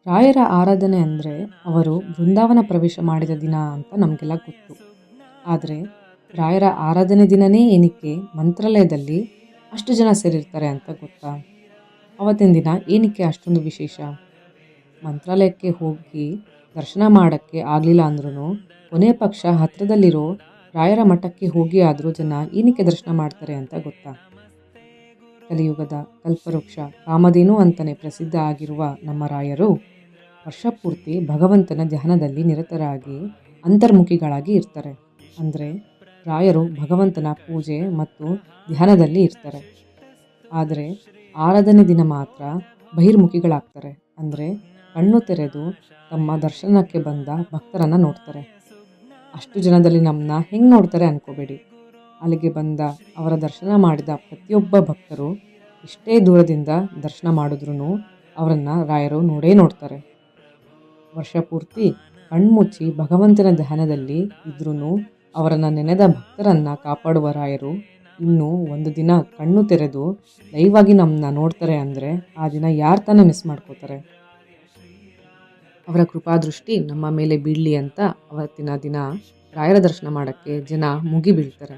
ರಾಯರ ಆರಾಧನೆ ಅಂದರೆ ಅವರು ಬೃಂದಾವನ ಪ್ರವೇಶ ಮಾಡಿದ ದಿನ ಅಂತ ನಮಗೆಲ್ಲ ಗೊತ್ತು. ಆದರೆ ರಾಯರ ಆರಾಧನೆ ದಿನವೇ ಏನಕ್ಕೆ ಮಂತ್ರಾಲಯದಲ್ಲಿ ಅಷ್ಟು ಜನ ಸೇರಿರ್ತಾರೆ ಅಂತ ಗೊತ್ತಾ? ಅವತ್ತಿನ ದಿನ ಏನಕ್ಕೆ ಅಷ್ಟೊಂದು ವಿಶೇಷ? ಮಂತ್ರಾಲಯಕ್ಕೆ ಹೋಗಿ ದರ್ಶನ ಮಾಡೋಕ್ಕೆ ಆಗಲಿಲ್ಲ ಅಂದ್ರೂ ಕೊನೆ ಪಕ್ಷ ಹತ್ತಿರದಲ್ಲಿರೋ ರಾಯರ ಮಠಕ್ಕೆ ಹೋಗಿ ಆದರೂ ಜನ ಏನಕ್ಕೆ ದರ್ಶನ ಮಾಡ್ತಾರೆ ಅಂತ ಗೊತ್ತಾ? ಕಲಿಯುಗದ ಕಲ್ಪವೃಕ್ಷ ಕಾಮಧೇನು ಅಂತಲೇ ಪ್ರಸಿದ್ಧ ಆಗಿರುವ ನಮ್ಮ ರಾಯರು ವರ್ಷಪೂರ್ತಿ ಭಗವಂತನ ಧ್ಯಾನದಲ್ಲಿ ನಿರತರಾಗಿ ಅಂತರ್ಮುಖಿಗಳಾಗಿ ಇರ್ತಾರೆ. ಅಂದರೆ ರಾಯರು ಭಗವಂತನ ಪೂಜೆ ಮತ್ತು ಧ್ಯಾನದಲ್ಲಿ ಇರ್ತಾರೆ. ಆದರೆ ಆರಾಧನೆ ದಿನ ಮಾತ್ರ ಬಹಿರ್ಮುಖಿಗಳಾಗ್ತಾರೆ. ಅಂದರೆ ಕಣ್ಣು ತೆರೆದು ತಮ್ಮ ದರ್ಶನಕ್ಕೆ ಬಂದ ಭಕ್ತರನ್ನು ನೋಡ್ತಾರೆ. ಅಷ್ಟು ಜನದಲ್ಲಿ ನಮ್ಮನ್ನ ಹೆಂಗೆ ನೋಡ್ತಾರೆ ಅನ್ಕೋಬೇಡಿ. ಅಲ್ಲಿಗೆ ಬಂದ ಅವರ ದರ್ಶನ ಮಾಡಿದ ಪ್ರತಿಯೊಬ್ಬ ಭಕ್ತರು ಎಷ್ಟೇ ದೂರದಿಂದ ದರ್ಶನ ಮಾಡಿದ್ರೂ ಅವರನ್ನು ರಾಯರು ನೋಡೇ ನೋಡ್ತಾರೆ. ವರ್ಷ ಪೂರ್ತಿ ಕಣ್ಮುಚ್ಚಿ ಭಗವಂತನ ಧ್ಯಾನದಲ್ಲಿ ಇದ್ರೂ ಅವರನ್ನು ನೆನೆದ ಭಕ್ತರನ್ನು ಕಾಪಾಡುವ ರಾಯರು ಇನ್ನೂ ಒಂದು ದಿನ ಕಣ್ಣು ತೆರೆದು ಲೈವ್ ಆಗಿ ನಮ್ಮನ್ನ ನೋಡ್ತಾರೆ ಅಂದರೆ ಆ ದಿನ ಯಾರು ತಾನೇ ಮಿಸ್ ಮಾಡ್ಕೋತಾರೆ? ಅವರ ಕೃಪಾದೃಷ್ಟಿ ನಮ್ಮ ಮೇಲೆ ಬೀಳಲಿ ಅಂತ ಅವತ್ತಿನ ದಿನ ರಾಯರ ದರ್ಶನ ಮಾಡೋಕ್ಕೆ ಜನ ಮುಗಿ ಬೀಳ್ತಾರೆ.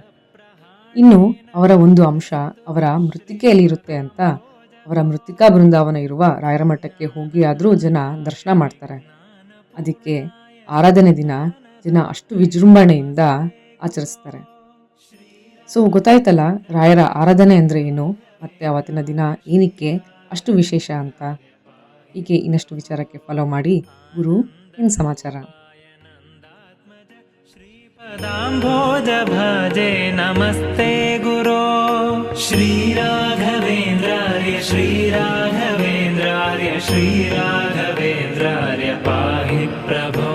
ಇನ್ನು ಅವರ ಒಂದು ಅಂಶ ಅವರ ಮೃತ್ತಿಕೆಯಲ್ಲಿ ಇರುತ್ತೆ ಅಂತ ಅವರ ಮೃತ್ತಿಕಾ ಬೃಂದಾವನ ಇರುವ ರಾಯರ ಮಠಕ್ಕೆ ಹೋಗಿ ಆದರೂ ಜನ ದರ್ಶನ ಮಾಡ್ತಾರೆ. ಅದಕ್ಕೆ ಆರಾಧನೆ ದಿನ ಜನ ಅಷ್ಟು ವಿಜೃಂಭಣೆಯಿಂದ ಆಚರಿಸ್ತಾರೆ. ಸೊ ಗೊತ್ತಾಯ್ತಲ್ಲ ರಾಯರ ಆರಾಧನೆ ಅಂದರೆ ಏನು, ಮತ್ತು ಅವತ್ತಿನ ದಿನ ಏನಕ್ಕೆ ಅಷ್ಟು ವಿಶೇಷ ಅಂತ. ಹೀಗೆ ಇನ್ನಷ್ಟು ವಿಚಾರಕ್ಕೆ ಫಾಲೋ ಮಾಡಿ. ಗುರು ಏನು ಸಮಾಚಾರ. ಶ್ರೀಪದಾಂಭೋಜ ಭಜೆ ನಮಸ್ತೆ ಗುರೋ ಶ್ರೀರಾಘವೇಂದ್ರಾರ್ಯ ಶ್ರೀರಾಘವೇಂದ್ರಾರ್ಯ ಶ್ರೀರಾಘವೇಂದ್ರಾರ್ಯ ಪಾಹಿ ಪ್ರಭೋ.